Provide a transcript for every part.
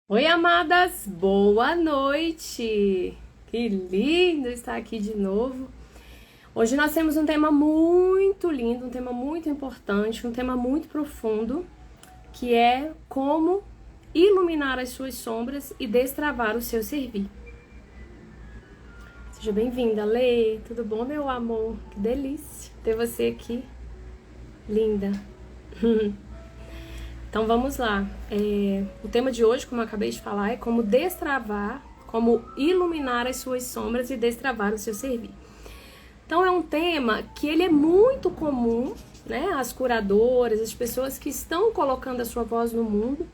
Oi, amadas, boa noite! Que lindo estar aqui de novo. Hoje nós temos um tema muito lindo, um tema muito importante, um tema muito profundo, que é como iluminar as suas sombras e destravar o seu servir. Seja bem-vinda, Lê. Tudo bom, meu amor? Que delícia ter você aqui. Linda. Então vamos lá. O tema de hoje, como eu acabei de falar, é como destravar, como iluminar as suas sombras e destravar o seu servir. Então é um tema que ele é muito comum, né? As curadoras, as pessoas que estão colocando a sua voz no mundo,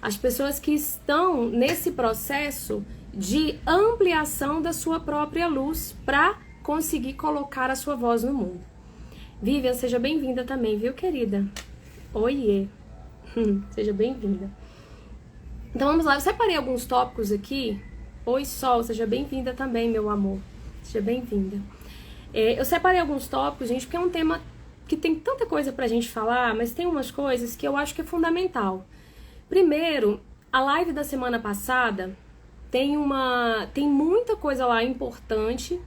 as pessoas que estão nesse processo de ampliação da sua própria luz para conseguir colocar a sua voz no mundo. Vivian, seja bem-vinda também, viu, querida? Oiê! Seja bem-vinda. Então vamos lá, eu separei alguns tópicos aqui. Oi, Sol, seja bem-vinda também, meu amor. Seja bem-vinda. Eu separei alguns tópicos, gente, porque é um tema que tem tanta coisa pra gente falar, mas tem umas coisas que eu acho que é fundamental. Primeiro, a live da semana passada tem muita coisa lá importante.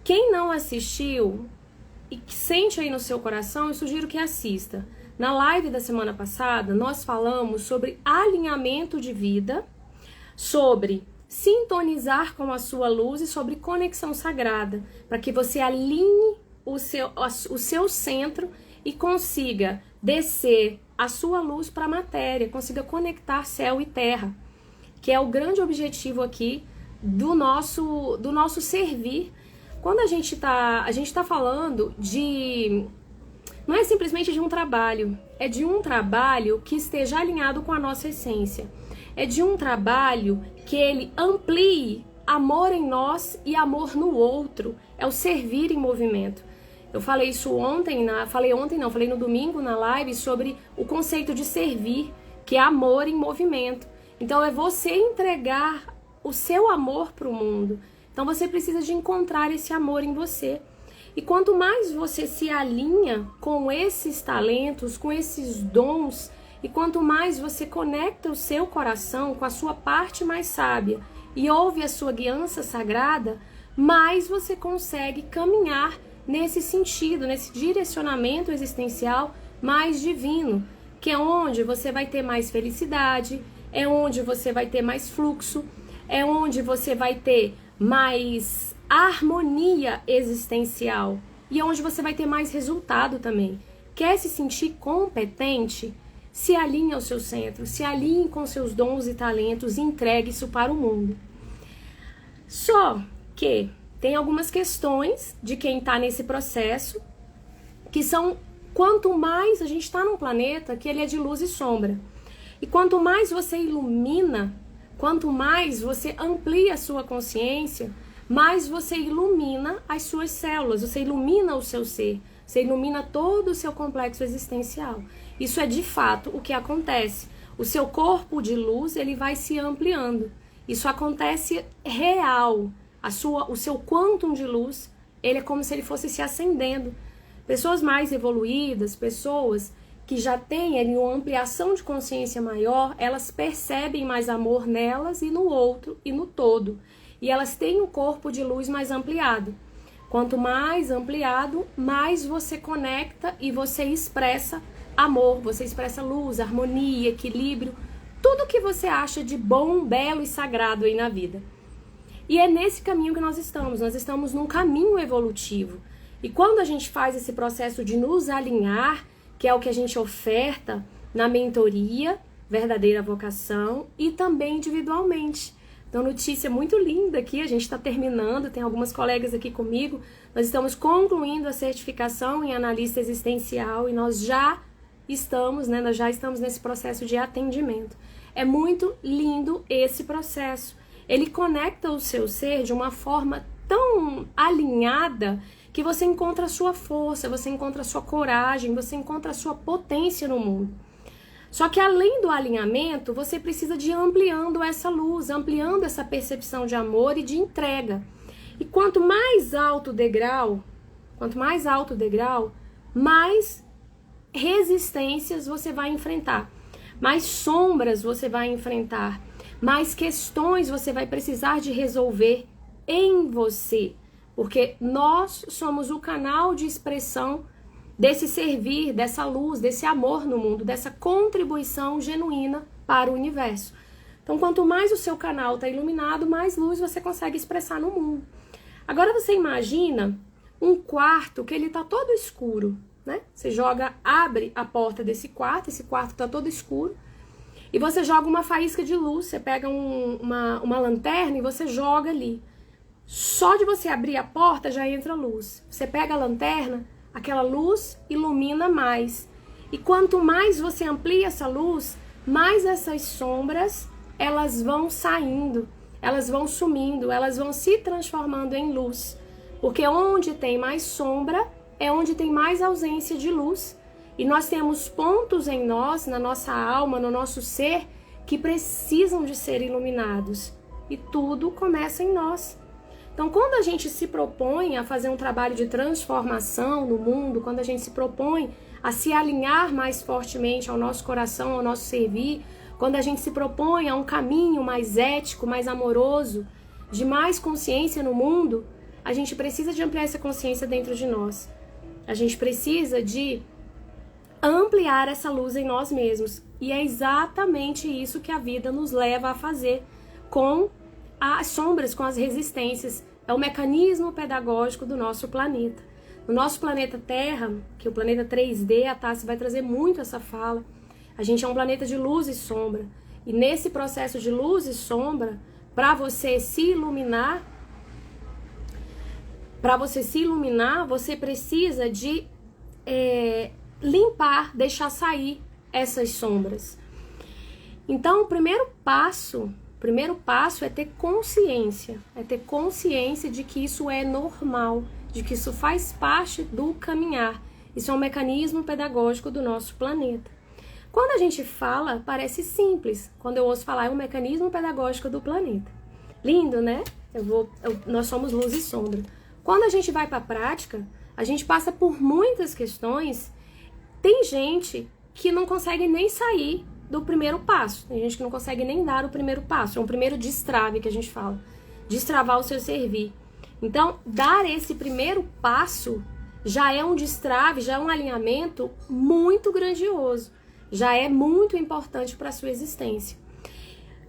Quem não assistiu e que sente aí no seu coração, eu sugiro que assista. Na live da semana passada, nós falamos sobre alinhamento de vida, sobre sintonizar com a sua luz e sobre conexão sagrada, para que você alinhe o seu centro e consiga descer a sua luz para a matéria, consiga conectar céu e terra, que é o grande objetivo aqui do nosso servir. Quando a gente tá falando de... Não é simplesmente de um trabalho, é de um trabalho que esteja alinhado com a nossa essência. É de um trabalho que ele amplie amor em nós e amor no outro. É o servir em movimento. Eu falei isso falei no domingo na live sobre o conceito de servir, que é amor em movimento. Então é você entregar o seu amor para o mundo. Então você precisa de encontrar esse amor em você. E quanto mais você se alinha com esses talentos, com esses dons, e quanto mais você conecta o seu coração com a sua parte mais sábia e ouve a sua guiança sagrada, mais você consegue caminhar nesse sentido, nesse direcionamento existencial mais divino, que é onde você vai ter mais felicidade, é onde você vai ter mais fluxo, é onde você vai ter mais harmonia existencial e onde você vai ter mais resultado também. Quer se sentir competente? Se alinhe ao seu centro, se alinhe com seus dons e talentos e entregue isso para o mundo. Só que tem algumas questões de quem está nesse processo que são, quanto mais a gente está num planeta que ele é de luz e sombra, e quanto mais você ilumina, quanto mais você amplia a sua consciência, mais você ilumina as suas células, você ilumina o seu ser, você ilumina todo o seu complexo existencial. Isso é de fato o que acontece. O seu corpo de luz, ele vai se ampliando. Isso acontece real. O seu quantum de luz, ele é como se ele fosse se acendendo. Pessoas mais evoluídas, pessoas que já têm ali uma ampliação de consciência maior, elas percebem mais amor nelas e no outro e no todo. E elas têm um corpo de luz mais ampliado. Quanto mais ampliado, mais você conecta e você expressa amor, você expressa luz, harmonia, equilíbrio, tudo que você acha de bom, belo e sagrado aí na vida. E é nesse caminho que nós estamos num caminho evolutivo. E quando a gente faz esse processo de nos alinhar, que é o que a gente oferta na mentoria, verdadeira vocação, e também individualmente. Então, notícia muito linda aqui, a gente está terminando, tem algumas colegas aqui comigo, nós estamos concluindo a certificação em analista existencial e nós já estamos nesse processo de atendimento. É muito lindo esse processo. Ele conecta o seu ser de uma forma tão alinhada que você encontra a sua força, você encontra a sua coragem, você encontra a sua potência no mundo. Só que além do alinhamento, você precisa de ir ampliando essa luz, ampliando essa percepção de amor e de entrega. E quanto mais alto o degrau, mais resistências você vai enfrentar, mais sombras você vai enfrentar, mais questões você vai precisar de resolver em você, porque nós somos o canal de expressão desse servir, dessa luz, desse amor no mundo, dessa contribuição genuína para o universo. Então, quanto mais o seu canal está iluminado, mais luz você consegue expressar no mundo. Agora você imagina um quarto que ele está todo escuro, né? Você abre a porta desse quarto, esse quarto está todo escuro, e você joga uma faísca de luz, você pega uma lanterna e você joga ali. Só de você abrir a porta já entra luz. Você pega a lanterna, aquela luz ilumina mais. E quanto mais você amplia essa luz, mais essas sombras, elas vão saindo, elas vão sumindo, elas vão se transformando em luz. Porque onde tem mais sombra, é onde tem mais ausência de luz. E nós temos pontos em nós, na nossa alma, no nosso ser, que precisam de ser iluminados. E tudo começa em nós. Então, quando a gente se propõe a fazer um trabalho de transformação no mundo, quando a gente se propõe a se alinhar mais fortemente ao nosso coração, ao nosso servir, quando a gente se propõe a um caminho mais ético, mais amoroso, de mais consciência no mundo, a gente precisa de ampliar essa consciência dentro de nós. A gente precisa de ampliar essa luz em nós mesmos. E é exatamente isso que a vida nos leva a fazer com as sombras, com as resistências. É o mecanismo pedagógico do nosso planeta. No nosso planeta Terra, que é o planeta 3D, a Tassi vai trazer muito essa fala, a gente é um planeta de luz e sombra. E nesse processo de luz e sombra, para você se iluminar, você precisa de limpar, deixar sair essas sombras. Então, o primeiro passo é ter consciência de que isso é normal, de que isso faz parte do caminhar. Isso é um mecanismo pedagógico do nosso planeta. Quando a gente fala, parece simples. Quando eu ouço falar, é um mecanismo pedagógico do planeta. Lindo, né? Nós somos luz e sombra. Quando a gente vai para a prática, a gente passa por muitas questões. Tem gente que não consegue nem sair do primeiro passo. Tem gente que não consegue nem dar o primeiro passo. É um primeiro destrave que a gente fala. Destravar o seu servir. Então, dar esse primeiro passo já é um destrave, já é um alinhamento muito grandioso. Já é muito importante para a sua existência.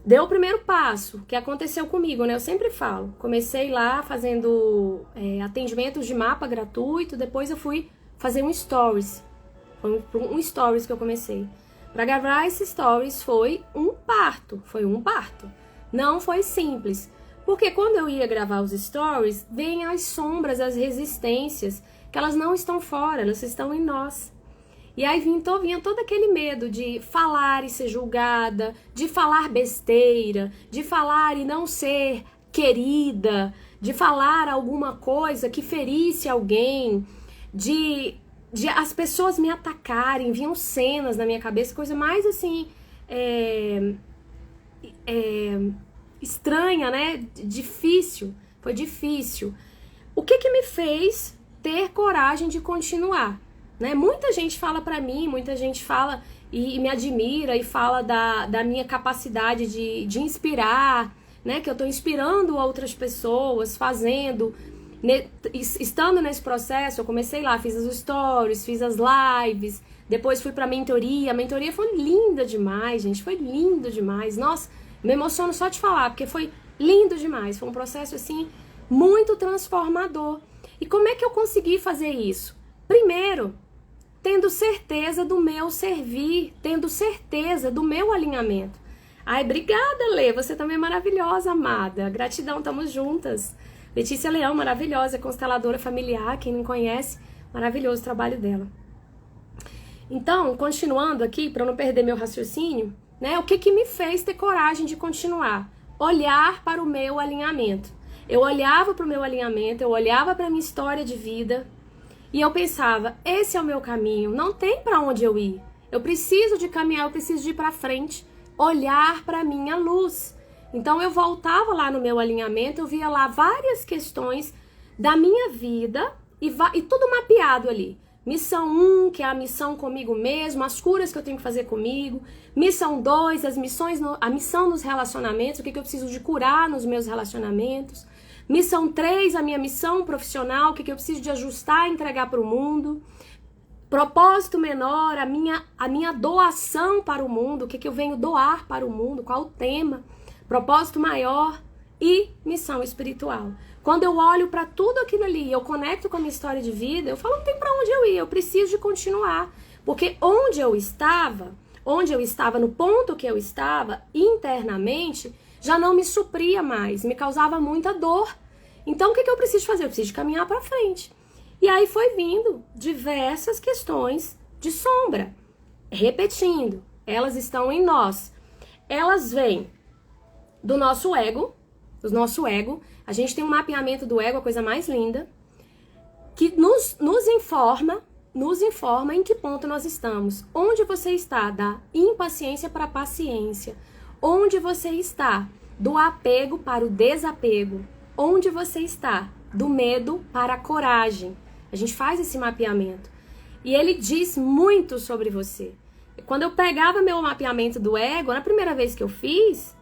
Deu o primeiro passo, que aconteceu comigo, né? Eu sempre falo. Comecei lá fazendo atendimentos de mapa gratuito, depois eu fui fazer um stories. Foi um stories que eu comecei. Para gravar esse stories foi um parto. Não foi simples. Porque quando eu ia gravar os stories, vem as sombras, as resistências, que elas não estão fora, elas estão em nós. E aí vinha todo aquele medo de falar e ser julgada, de falar besteira, de falar e não ser querida, de falar alguma coisa que ferisse alguém, de as pessoas me atacarem, vinham cenas na minha cabeça, coisa mais assim, estranha, né? Difícil, foi difícil. O que me fez ter coragem de continuar? Né? Muita gente fala pra mim, muita gente fala e me admira e fala da minha capacidade de inspirar, né? Que eu tô inspirando outras pessoas, fazendo, estando nesse processo. Eu comecei lá, fiz as stories, fiz as lives, depois fui pra mentoria. A mentoria foi linda demais, gente, foi lindo demais. Nossa, me emociono só de falar, porque foi lindo demais, foi um processo assim muito transformador. E como é que eu consegui fazer isso? Primeiro, tendo certeza do meu servir, tendo certeza do meu alinhamento. Ai, obrigada, Lê, você também é maravilhosa, amada. Gratidão, estamos juntas. Letícia Leão, maravilhosa, consteladora familiar, quem não conhece, maravilhoso o trabalho dela. Então, continuando aqui, para não perder meu raciocínio, né, o que me fez ter coragem de continuar? Olhar para o meu alinhamento. Eu olhava para o meu alinhamento, eu olhava para a minha história de vida, e eu pensava, esse é o meu caminho, não tem para onde eu ir. Eu preciso de caminhar, eu preciso de ir para frente, olhar para a minha luz. Então eu voltava lá no meu alinhamento, eu via lá várias questões da minha vida e tudo mapeado ali. Missão 1, que é a missão comigo mesmo, as curas que eu tenho que fazer comigo. Missão 2, a missão nos relacionamentos, o que eu preciso de curar nos meus relacionamentos. Missão 3, a minha missão profissional, o que eu preciso de ajustar e entregar para o mundo. Propósito menor, a minha doação para o mundo, o que eu venho doar para o mundo, qual o tema. Propósito maior e missão espiritual. Quando eu olho para tudo aquilo ali, eu conecto com a minha história de vida, eu falo, não tem para onde eu ir, eu preciso de continuar. Porque onde eu estava, no ponto que eu estava, internamente, já não me supria mais, me causava muita dor. Então, o que eu preciso fazer? Eu preciso de caminhar para frente. E aí foi vindo diversas questões de sombra. Repetindo, elas estão em nós. Elas vêm do nosso ego, a gente tem um mapeamento do ego, a coisa mais linda, que nos informa em que ponto nós estamos. Onde você está da impaciência para a paciência. Onde você está do apego para o desapego. Onde você está do medo para a coragem. A gente faz esse mapeamento. E ele diz muito sobre você. Quando eu pegava meu mapeamento do ego, na primeira vez que eu fiz,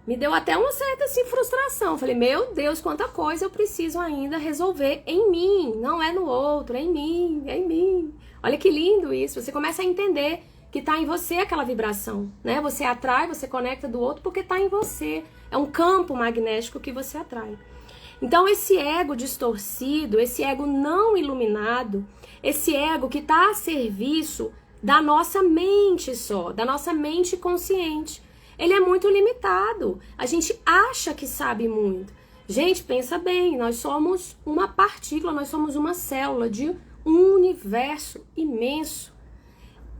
me deu até uma certa assim, frustração. Falei, meu Deus, quanta coisa eu preciso ainda resolver em mim. Não é no outro, é em mim, é em mim. Olha que lindo isso. Você começa a entender que está em você aquela vibração, né? Você atrai, você conecta do outro porque está em você. É um campo magnético que você atrai. Então esse ego distorcido, esse ego não iluminado, esse ego que está a serviço da nossa mente só, da nossa mente consciente, ele é muito limitado. A gente acha que sabe muito. Gente, pensa bem, nós somos uma partícula, nós somos uma célula de um universo imenso.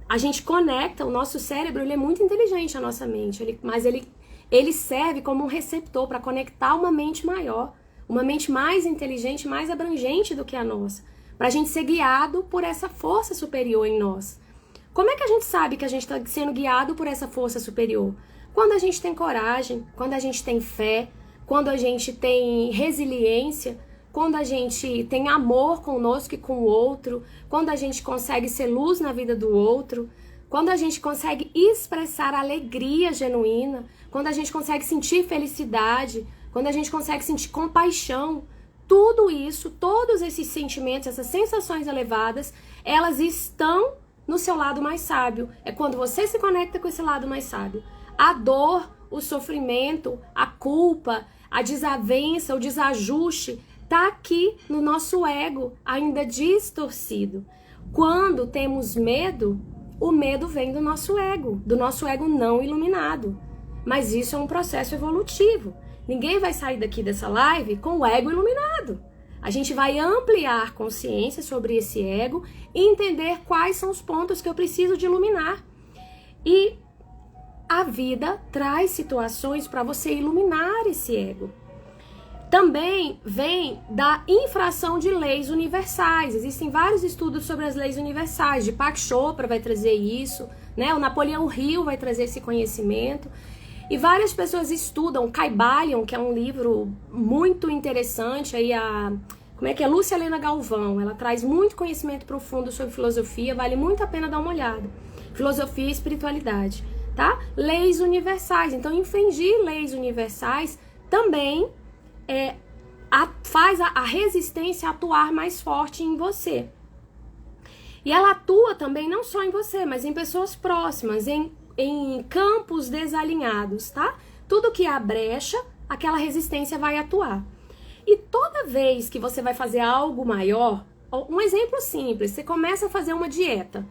A gente conecta, o nosso cérebro, ele é muito inteligente, a nossa mente, mas ele serve como um receptor para conectar uma mente maior, uma mente mais inteligente, mais abrangente do que a nossa, para a gente ser guiado por essa força superior em nós. Como é que a gente sabe que a gente está sendo guiado por essa força superior? Quando a gente tem coragem, quando a gente tem fé, quando a gente tem resiliência, quando a gente tem amor conosco e com o outro, quando a gente consegue ser luz na vida do outro, quando a gente consegue expressar alegria genuína, quando a gente consegue sentir felicidade, quando a gente consegue sentir compaixão, tudo isso, todos esses sentimentos, essas sensações elevadas, elas estão no seu lado mais sábio. É quando você se conecta com esse lado mais sábio. A dor, o sofrimento, a culpa, a desavença, o desajuste, está aqui no nosso ego, ainda distorcido. Quando temos medo, o medo vem do nosso ego não iluminado. Mas isso é um processo evolutivo. Ninguém vai sair daqui dessa live com o ego iluminado. A gente vai ampliar consciência sobre esse ego e entender quais são os pontos que eu preciso de iluminar. E a vida traz situações para você iluminar esse ego. Também vem da infração de leis universais. Existem vários estudos sobre as leis universais. Deepak Chopra vai trazer isso, né? O Napoleão Hill vai trazer esse conhecimento. E várias pessoas estudam Kybalion, que é um livro muito interessante. Aí Lúcia Helena Galvão. Ela traz muito conhecimento profundo sobre filosofia. Vale muito a pena dar uma olhada. Filosofia e espiritualidade, tá? Leis universais. Então, infringir leis universais também faz a resistência atuar mais forte em você. E ela atua também não só em você, mas em pessoas próximas, em campos desalinhados, tá? Tudo que há brecha, aquela resistência vai atuar. E toda vez que você vai fazer algo maior, um exemplo simples, você começa a fazer uma dieta,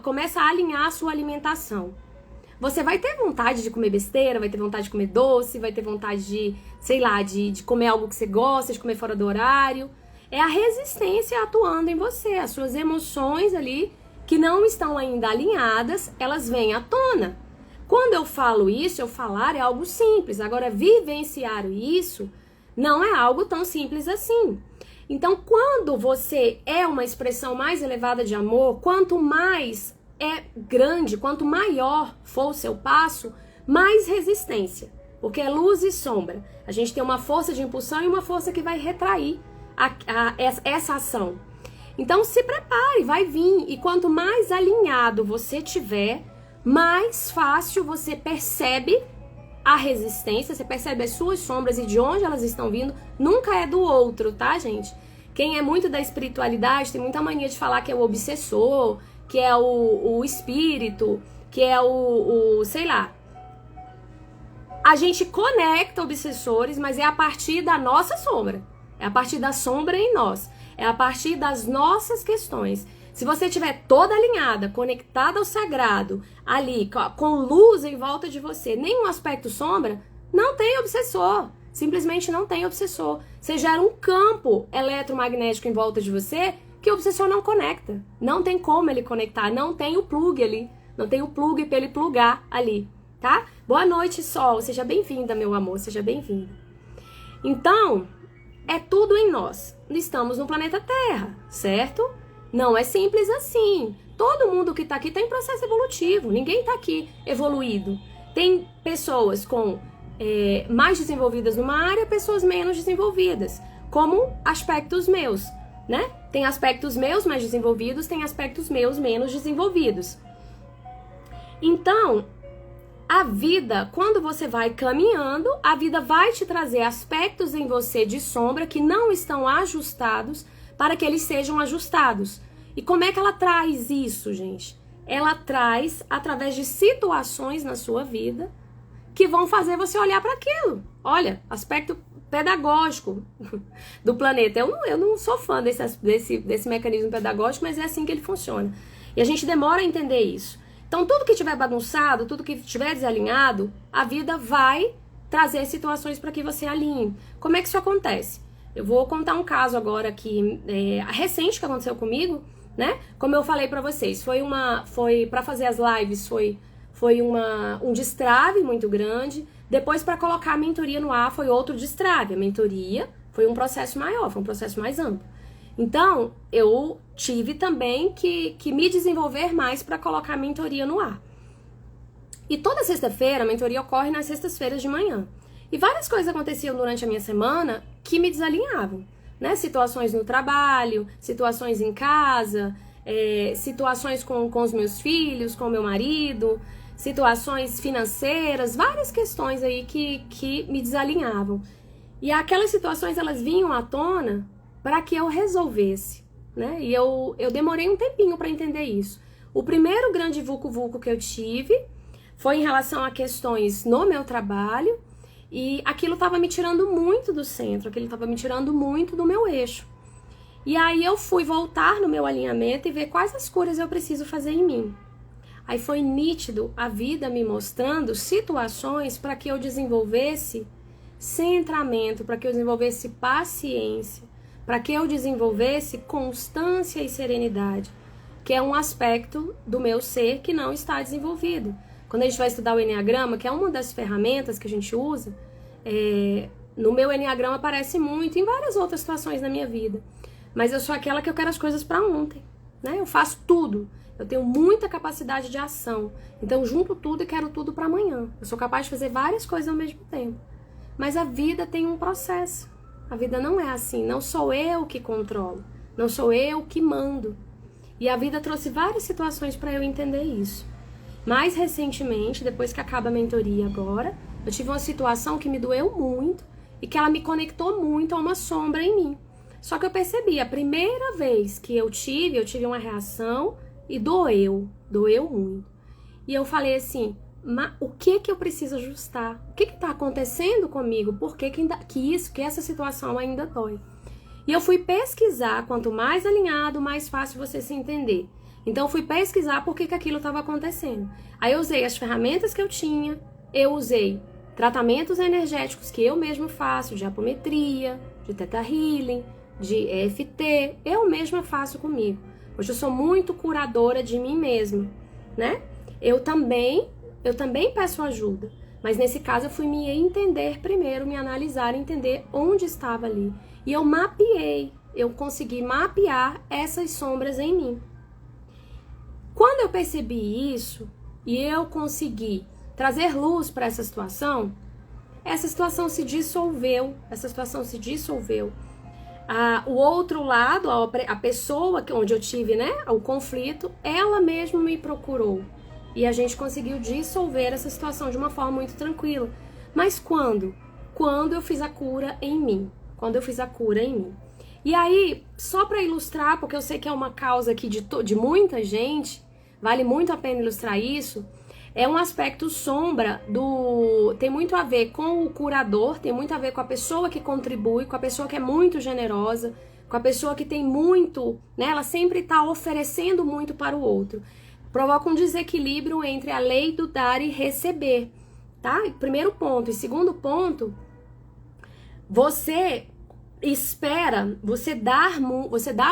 começa a alinhar a sua alimentação. Você vai ter vontade de comer besteira, vai ter vontade de comer doce, vai ter vontade de comer algo que você gosta, de comer fora do horário. É a resistência atuando em você, as suas emoções ali que não estão ainda alinhadas, elas vêm à tona. Quando eu falo isso, falar é algo simples. Agora, vivenciar isso não é algo tão simples assim. Então, quando você é uma expressão mais elevada de amor, quanto mais é grande, quanto maior for o seu passo, mais resistência. Porque é luz e sombra. A gente tem uma força de impulsão e uma força que vai retrair essa ação. Então se prepare, vai vir. E quanto mais alinhado você tiver, mais fácil você percebe a resistência, você percebe as suas sombras e de onde elas estão vindo. Nunca é do outro, tá, gente? Quem é muito da espiritualidade tem muita mania de falar que é o obsessor, que é o espírito, que é sei lá. A gente conecta obsessores, mas é a partir da nossa sombra. É a partir da sombra em nós. É a partir das nossas questões. Se você estiver toda alinhada, conectada ao sagrado, ali, com luz em volta de você, nenhum aspecto sombra, não tem obsessor. Simplesmente não tem obsessor. Você gera um campo eletromagnético em volta de você que o obsessor não conecta. Não tem como ele conectar. Não tem o plug ali. Não tem o plug para ele plugar ali, tá? Boa noite, Sol. Seja bem-vinda, meu amor. Seja bem-vinda. Então, é tudo em nós. Estamos no planeta Terra, certo? Não é simples assim. Todo mundo que tá aqui tá em processo evolutivo. Ninguém tá aqui evoluído. Tem pessoas com mais desenvolvidas numa área, pessoas menos desenvolvidas. Como aspectos meus, né? Tem aspectos meus mais desenvolvidos, tem aspectos meus menos desenvolvidos. Então, a vida, quando você vai caminhando, a vida vai te trazer aspectos em você de sombra que não estão ajustados para que eles sejam ajustados. E como é que ela traz isso, gente? Ela traz através de situações na sua vida que vão fazer você olhar para aquilo. Olha, aspecto pedagógico do planeta. Eu não sou fã desse mecanismo pedagógico, mas é assim que ele funciona. E a gente demora a entender isso. Então, tudo que estiver bagunçado, tudo que estiver desalinhado, a vida vai trazer situações para que você alinhe. Como é que isso acontece? Eu vou contar um caso agora aqui, recente que aconteceu comigo, né? Como eu falei para vocês, foi para fazer as lives, foi um destrave muito grande. Depois, para colocar a mentoria no ar, foi outro destrave. A mentoria foi um processo maior, foi um processo mais amplo. Então, eu tive também que me desenvolver mais para colocar a mentoria no ar. E toda sexta-feira, a mentoria ocorre nas sextas-feiras de manhã. E várias coisas aconteciam durante a minha semana que me desalinhavam, né? Situações no trabalho, situações em casa, situações com os meus filhos, com o meu marido, situações financeiras, várias questões aí que me desalinhavam. E aquelas situações, elas vinham à tona para que eu resolvesse, né? E eu demorei um tempinho para entender isso. O primeiro grande vucu-vucu que eu tive foi em relação a questões no meu trabalho, e aquilo estava me tirando muito do centro, aquilo estava me tirando muito do meu eixo. E aí eu fui voltar no meu alinhamento e ver quais as curas eu preciso fazer em mim. Aí foi nítido a vida me mostrando situações para que eu desenvolvesse centramento, para que eu desenvolvesse paciência, para que eu desenvolvesse constância e serenidade, que é um aspecto do meu ser que não está desenvolvido. Quando a gente vai estudar o Enneagrama, que é uma das ferramentas que a gente usa, no meu Enneagrama aparece muito, em várias outras situações da minha vida. Mas eu sou aquela que eu quero as coisas para ontem, né? Eu faço tudo. Eu tenho muita capacidade de ação. Então, junto tudo e quero tudo para amanhã. Eu sou capaz de fazer várias coisas ao mesmo tempo. Mas a vida tem um processo. A vida não é assim, não sou eu que controlo, não sou eu que mando. E a vida trouxe várias situações para eu entender isso. Mais recentemente, depois que acaba a mentoria agora, eu tive uma situação que me doeu muito e que ela me conectou muito a uma sombra em mim. Só que eu percebi, a primeira vez que eu tive uma reação e doeu muito. E eu falei assim, o que eu preciso ajustar? O que está acontecendo comigo? Por que essa situação ainda dói? E eu fui pesquisar, quanto mais alinhado, mais fácil você se entender. Então eu fui pesquisar por que aquilo estava acontecendo. Aí eu usei as ferramentas que eu tinha, eu usei tratamentos energéticos que eu mesmo faço, de apometria, de Theta Healing, de EFT, eu mesma faço comigo. Hoje eu sou muito curadora de mim mesma, né? Eu também peço ajuda, mas nesse caso eu fui me entender primeiro, me analisar, entender onde estava ali. E eu mapeei, eu consegui mapear essas sombras em mim. Quando eu percebi isso e eu consegui trazer luz para essa situação se dissolveu. O outro lado, a pessoa onde eu tive, né, o conflito, ela mesma me procurou. E a gente conseguiu dissolver essa situação de uma forma muito tranquila. Mas quando? Quando eu fiz a cura em mim. Quando eu fiz a cura em mim. E aí, só para ilustrar, porque eu sei que é uma causa aqui de muita gente, vale muito a pena ilustrar isso, é um aspecto sombra tem muito a ver com o curador, tem muito a ver com a pessoa que contribui, com a pessoa que é muito generosa, com a pessoa que tem muito, né? Ela sempre está oferecendo muito para o outro. Provoca um desequilíbrio entre a lei do dar e receber, tá? Primeiro ponto. E segundo ponto, você espera, você dá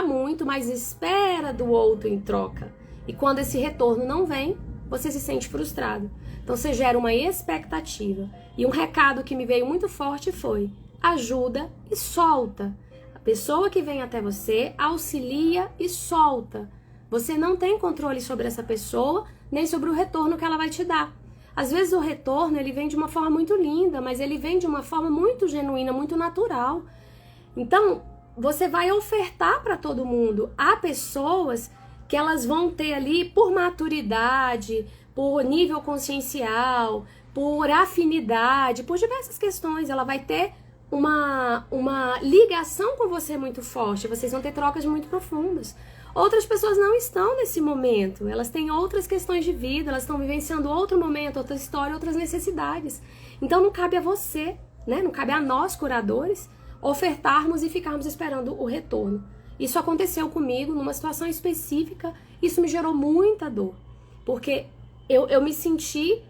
muito, mas espera do outro em troca. E quando esse retorno não vem, você se sente frustrado. Então você gera uma expectativa. E um recado que me veio muito forte foi: ajuda e solta. A pessoa que vem até você auxilia e solta. Você não tem controle sobre essa pessoa, nem sobre o retorno que ela vai te dar. Às vezes o retorno ele vem de uma forma muito linda, mas ele vem de uma forma muito genuína, muito natural. Então, você vai ofertar para todo mundo. Há pessoas que elas vão ter ali, por maturidade, por nível consciencial, por afinidade, por diversas questões, ela vai ter uma ligação com você muito forte, vocês vão ter trocas muito profundas. Outras pessoas não estão nesse momento, elas têm outras questões de vida, elas estão vivenciando outro momento, outra história, outras necessidades. Então não cabe a você, né? Não cabe a nós, curadores, ofertarmos e ficarmos esperando o retorno. Isso aconteceu comigo numa situação específica, isso me gerou muita dor, porque eu me senti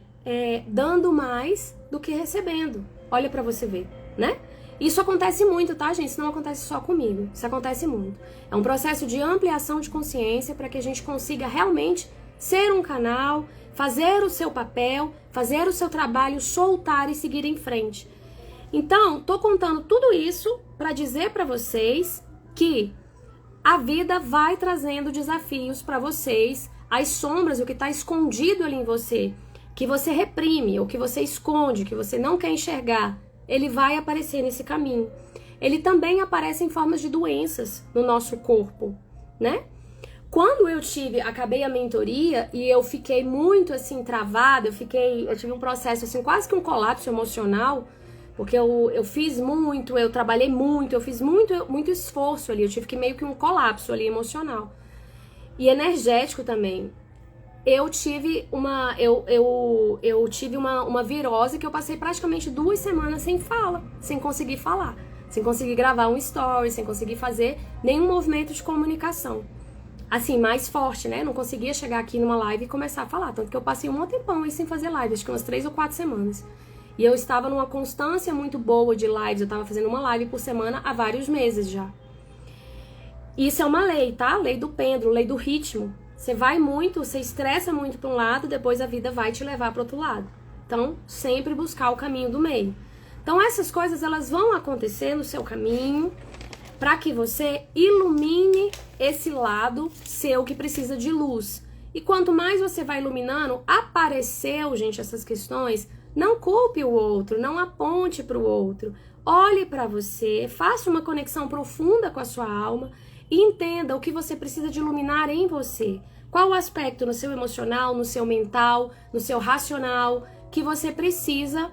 dando mais do que recebendo. Olha pra você ver, né? Isso acontece muito, tá, gente? Isso não acontece só comigo, isso acontece muito. É um processo de ampliação de consciência para que a gente consiga realmente ser um canal, fazer o seu papel, fazer o seu trabalho, soltar e seguir em frente. Então, tô contando tudo isso para dizer para vocês que a vida vai trazendo desafios para vocês, as sombras, o que está escondido ali em você, que você reprime, ou que você esconde, que você não quer enxergar, ele vai aparecer nesse caminho. Ele também aparece em formas de doenças no nosso corpo, né? Quando eu acabei a mentoria e eu fiquei muito assim travada, eu tive um processo assim quase que um colapso emocional, porque eu fiz muito, eu trabalhei muito, eu fiz muito esforço ali, eu tive que meio que um colapso ali emocional. E energético também. Eu tive uma virose que eu passei praticamente 2 semanas sem fala, sem conseguir falar, sem conseguir gravar um story, sem conseguir fazer nenhum movimento de comunicação. Assim, mais forte, né? Não conseguia chegar aqui numa live e começar a falar, tanto que eu passei um tempão aí sem fazer live, acho que umas 3 ou 4 semanas. E eu estava numa constância muito boa de lives, eu estava fazendo uma live por semana há vários meses já. Isso é uma lei, tá? Lei do pêndulo, lei do ritmo. Você vai muito, você estressa muito para um lado, depois a vida vai te levar para outro lado. Então, sempre buscar o caminho do meio. Então, essas coisas, elas vão acontecer no seu caminho para que você ilumine esse lado seu que precisa de luz. E quanto mais você vai iluminando, apareceu, gente, essas questões, não culpe o outro, não aponte para o outro. Olhe para você, faça uma conexão profunda com a sua alma e entenda o que você precisa de iluminar em você. Qual o aspecto no seu emocional, no seu mental, no seu racional, que você precisa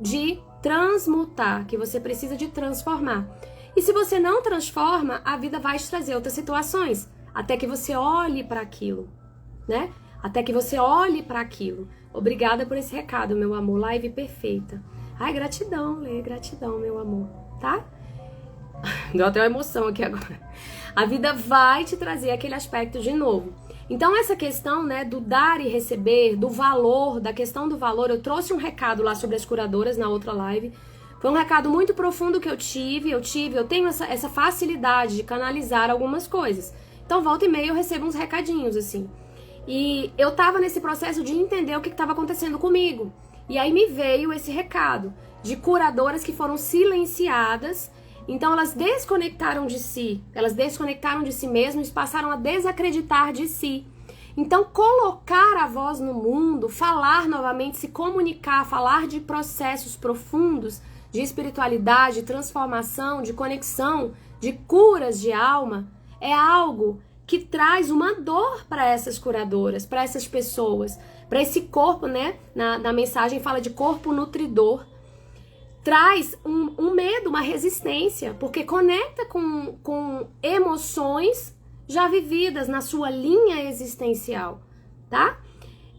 de transmutar, que você precisa de transformar. E se você não transforma, a vida vai te trazer outras situações, até que você olhe para aquilo, né? Até que você olhe para aquilo. Obrigada por esse recado, meu amor. Live perfeita. Ai, gratidão, Lê, gratidão, meu amor, tá? Deu até uma emoção aqui agora. A vida vai te trazer aquele aspecto de novo. Então, essa questão, né, do dar e receber, do valor, da questão do valor, eu trouxe um recado lá sobre as curadoras na outra live. Foi um recado muito profundo que eu tenho essa facilidade de canalizar algumas coisas. Então, volta e meia eu recebo uns recadinhos, assim. E eu tava nesse processo de entender o que estava acontecendo comigo. E aí me veio esse recado de curadoras que foram silenciadas. Então elas desconectaram de si mesmas, passaram a desacreditar de si. Então, colocar a voz no mundo, falar novamente, se comunicar, falar de processos profundos, de espiritualidade, de transformação, de conexão, de curas de alma, é algo que traz uma dor para essas curadoras, para essas pessoas, para esse corpo, né? Na mensagem fala de corpo nutridor. Traz um medo, uma resistência, porque conecta com emoções já vividas na sua linha existencial, tá?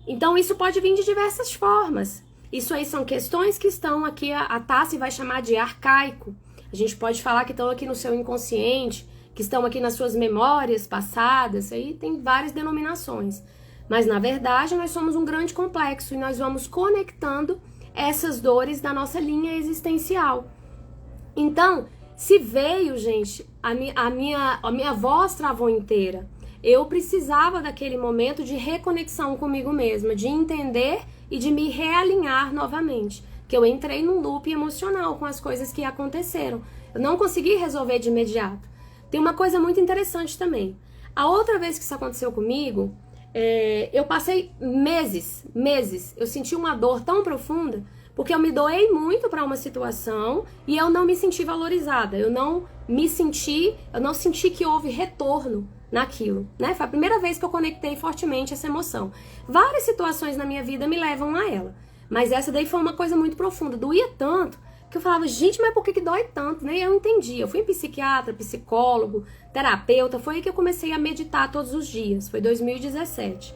Então isso pode vir de diversas formas. Isso aí são questões que estão aqui, a Tassi vai chamar de arcaico. A gente pode falar que estão aqui no seu inconsciente, que estão aqui nas suas memórias passadas, aí tem várias denominações. Mas na verdade nós somos um grande complexo e nós vamos conectando essas dores da nossa linha existencial. Então, se veio, gente, a minha voz travou inteira. Eu precisava daquele momento de reconexão comigo mesma, de entender e de me realinhar novamente. Que eu entrei num loop emocional com as coisas que aconteceram. Eu não consegui resolver de imediato. Tem uma coisa muito interessante também. A outra vez que isso aconteceu comigo, eu passei meses, eu senti uma dor tão profunda, porque eu me doei muito para uma situação e eu não me senti valorizada, eu não senti que houve retorno naquilo, né? Foi a primeira vez que eu conectei fortemente essa emoção. Várias situações na minha vida me levam a ela, mas essa daí foi uma coisa muito profunda, doía tanto, que eu falava, gente, mas por que dói tanto? Nem eu entendi. Eu fui em psiquiatra, psicólogo, terapeuta, foi aí que eu comecei a meditar todos os dias, foi 2017.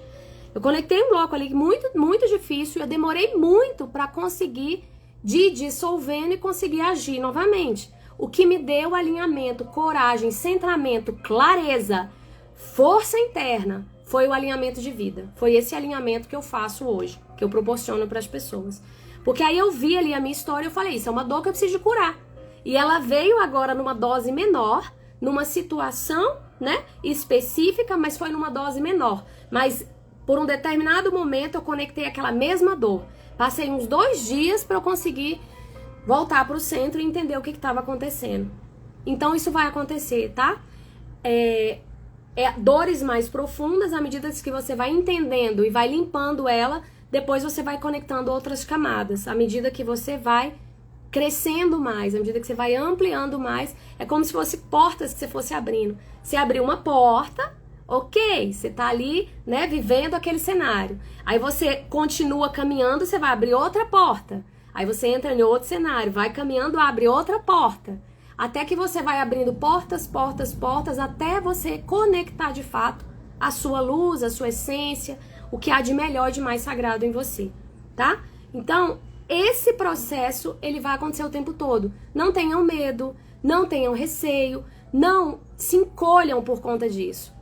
Eu conectei um bloco ali muito, muito difícil, eu demorei muito para conseguir ir dissolvendo e conseguir agir novamente. O que me deu alinhamento, coragem, centramento, clareza, força interna, foi o alinhamento de vida. Foi esse alinhamento que eu faço hoje, que eu proporciono para as pessoas. Porque aí eu vi ali a minha história e eu falei, isso é uma dor que eu preciso de curar. E ela veio agora numa dose menor, numa situação, né, específica, mas foi numa dose menor. Mas por um determinado momento eu conectei aquela mesma dor. Passei uns 2 dias para eu conseguir voltar para o centro e entender o que estava acontecendo. Então isso vai acontecer, tá? Dores mais profundas, à medida que você vai entendendo e vai limpando ela, depois você vai conectando outras camadas. À medida que você vai crescendo mais, à medida que você vai ampliando mais, é como se fosse portas que você fosse abrindo. Você abriu uma porta, ok, você tá ali, né, vivendo aquele cenário. Aí você continua caminhando, você vai abrir outra porta. Aí você entra em outro cenário, vai caminhando, abre outra porta. Até que você vai abrindo portas, portas, portas, até você conectar de fato a sua luz, a sua essência, o que há de melhor e de mais sagrado em você, tá? Então, esse processo, ele vai acontecer o tempo todo. Não tenham medo, não tenham receio, não se encolham por conta disso.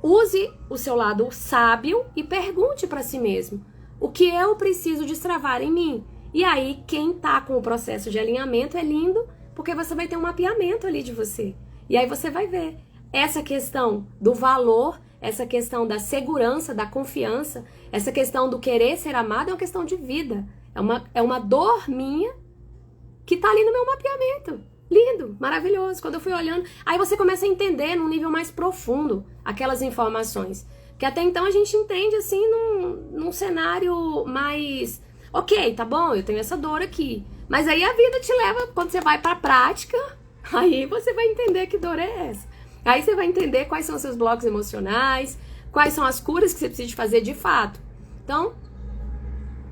Use o seu lado sábio e pergunte para si mesmo: o que eu preciso destravar em mim? E aí, quem tá com o processo de alinhamento é lindo, porque você vai ter um mapeamento ali de você. E aí você vai ver essa questão do valor, essa questão da segurança, da confiança, essa questão do querer ser amado é uma questão de vida. É uma dor minha que tá ali no meu mapeamento. Lindo, maravilhoso. Quando eu fui olhando, aí você começa a entender num nível mais profundo aquelas informações. Porque até então a gente entende assim num cenário mais... Ok, tá bom, eu tenho essa dor aqui. Mas aí a vida te leva, quando você vai pra prática, aí você vai entender que dor é essa. Aí você vai entender quais são os seus blocos emocionais, quais são as curas que você precisa fazer de fato. Então,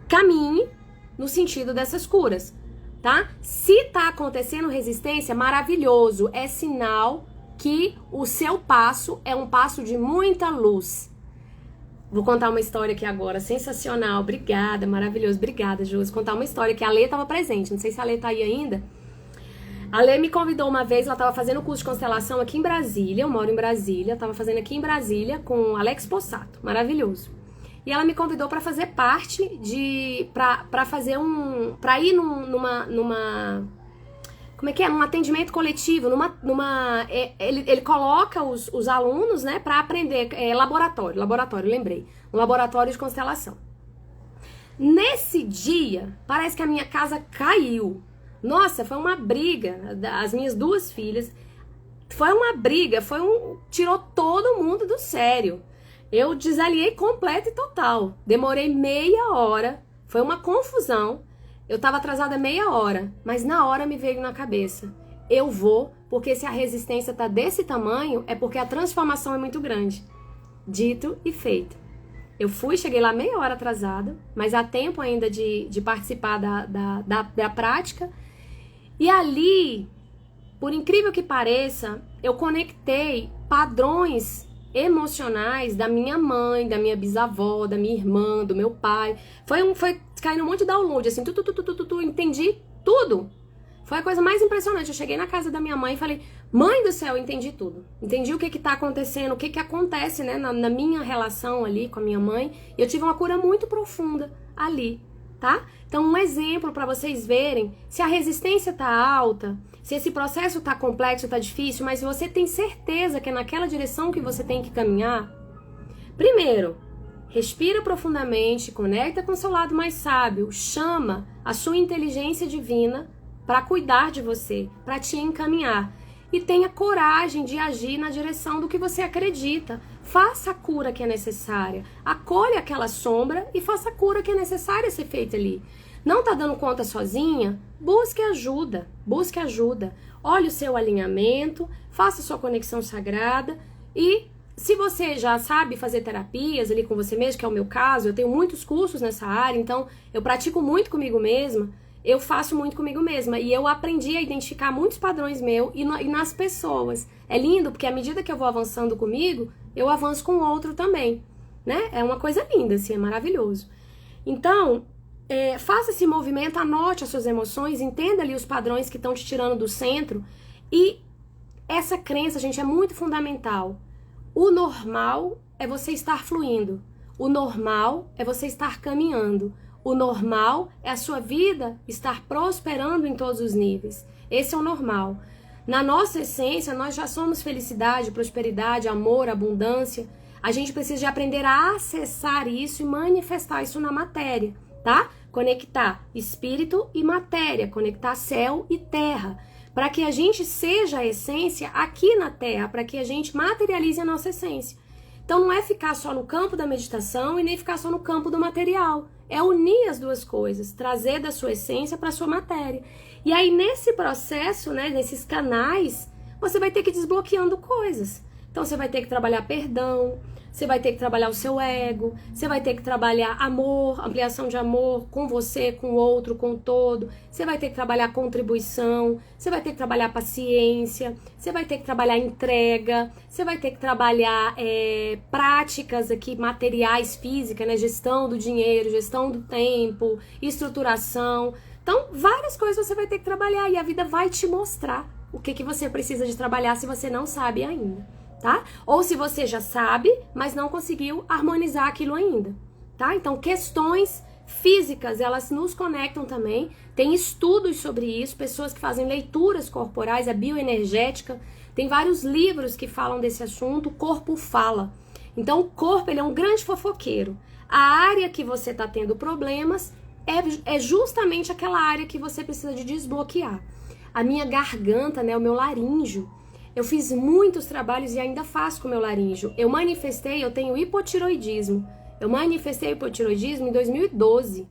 caminhe no sentido dessas curas, tá? Se tá acontecendo resistência, maravilhoso, é sinal que o seu passo é um passo de muita luz. Vou contar uma história aqui agora, sensacional, obrigada, maravilhoso, obrigada, Josi. Contar uma história que a Lê estava presente, não sei se a Lê tá aí ainda. A Lê me convidou uma vez, ela estava fazendo curso de constelação aqui em Brasília, eu moro em Brasília, estava fazendo aqui em Brasília com o Alex Possato, maravilhoso. E ela me convidou para fazer parte para ir numa como é que é? Num atendimento coletivo, ele coloca os alunos, né, para aprender, laboratório, lembrei, um laboratório de constelação. Nesse dia, parece que a minha casa caiu. Nossa, foi uma briga, as minhas 2 filhas, foi uma briga, tirou todo mundo do sério. Eu desalinhei completa e total. Demorei meia hora, foi uma confusão. Eu tava atrasada meia hora, mas na hora me veio na cabeça. Eu vou, porque se a resistência tá desse tamanho, é porque a transformação é muito grande. Dito e feito. Eu fui, cheguei lá meia hora atrasada, mas há tempo ainda de participar da prática. E ali, por incrível que pareça, eu conectei padrões emocionais da minha mãe, da minha bisavó, da minha irmã, do meu pai. Foi caindo um monte de download, assim, entendi tudo. Foi a coisa mais impressionante. Eu cheguei na casa da minha mãe e falei, mãe do céu, eu entendi tudo. Entendi o que tá acontecendo, o que acontece, né, na minha relação ali com a minha mãe. E eu tive uma cura muito profunda ali, tá? Então, um exemplo para vocês verem, se a resistência tá alta, se esse processo tá complexo, tá difícil, mas você tem certeza que é naquela direção que você tem que caminhar, primeiro, respira profundamente, conecta com o seu lado mais sábio, chama a sua inteligência divina para cuidar de você, para te encaminhar. E tenha coragem de agir na direção do que você acredita. Faça a cura que é necessária. Acolha aquela sombra e faça a cura que é necessária ser feita ali. Não tá dando conta sozinha? Busque ajuda. Busque ajuda. Olhe o seu alinhamento, faça a sua conexão sagrada e se você já sabe fazer terapias ali com você mesmo, que é o meu caso, eu tenho muitos cursos nessa área, então eu pratico muito comigo mesma. Eu faço muito comigo mesma e eu aprendi a identificar muitos padrões meus e nas pessoas. É lindo porque à medida que eu vou avançando comigo, eu avanço com o outro também, né? É uma coisa linda, assim, é maravilhoso. Então, faça esse movimento, anote as suas emoções, entenda ali os padrões que estão te tirando do centro e essa crença, gente, é muito fundamental. O normal é você estar fluindo. O normal é você estar caminhando. O normal é a sua vida estar prosperando em todos os níveis. Esse é o normal. Na nossa essência, nós já somos felicidade, prosperidade, amor, abundância. A gente precisa de aprender a acessar isso e manifestar isso na matéria, tá? Conectar espírito e matéria, conectar céu e terra, para que a gente seja a essência aqui na Terra, para que a gente materialize a nossa essência. Então não é ficar só no campo da meditação e nem ficar só no campo do material. É unir as duas coisas, trazer da sua essência para a sua matéria. E aí nesse processo, né, nesses canais, você vai ter que ir desbloqueando coisas. Então você vai ter que trabalhar perdão, você vai ter que trabalhar o seu ego, você vai ter que trabalhar amor, ampliação de amor com você, com o outro, com o todo. Você vai ter que trabalhar contribuição, você vai ter que trabalhar paciência, você vai ter que trabalhar entrega, você vai ter que trabalhar práticas aqui, materiais, físicas, né? Gestão do dinheiro, gestão do tempo, estruturação. Então, várias coisas você vai ter que trabalhar e a vida vai te mostrar o que você precisa de trabalhar se você não sabe ainda. Tá? Ou se você já sabe, mas não conseguiu harmonizar aquilo ainda, tá? Então, questões físicas, elas nos conectam também. Tem estudos sobre isso, pessoas que fazem leituras corporais, a bioenergética. Tem vários livros que falam desse assunto, o corpo fala. Então, o corpo, ele é um grande fofoqueiro. A área que você está tendo problemas é justamente aquela área que você precisa de desbloquear. A minha garganta, né, o meu laríngeo, eu fiz muitos trabalhos e ainda faço com o meu laríngeo. Eu manifestei, eu tenho hipotiroidismo. Eu manifestei o hipotiroidismo em 2012.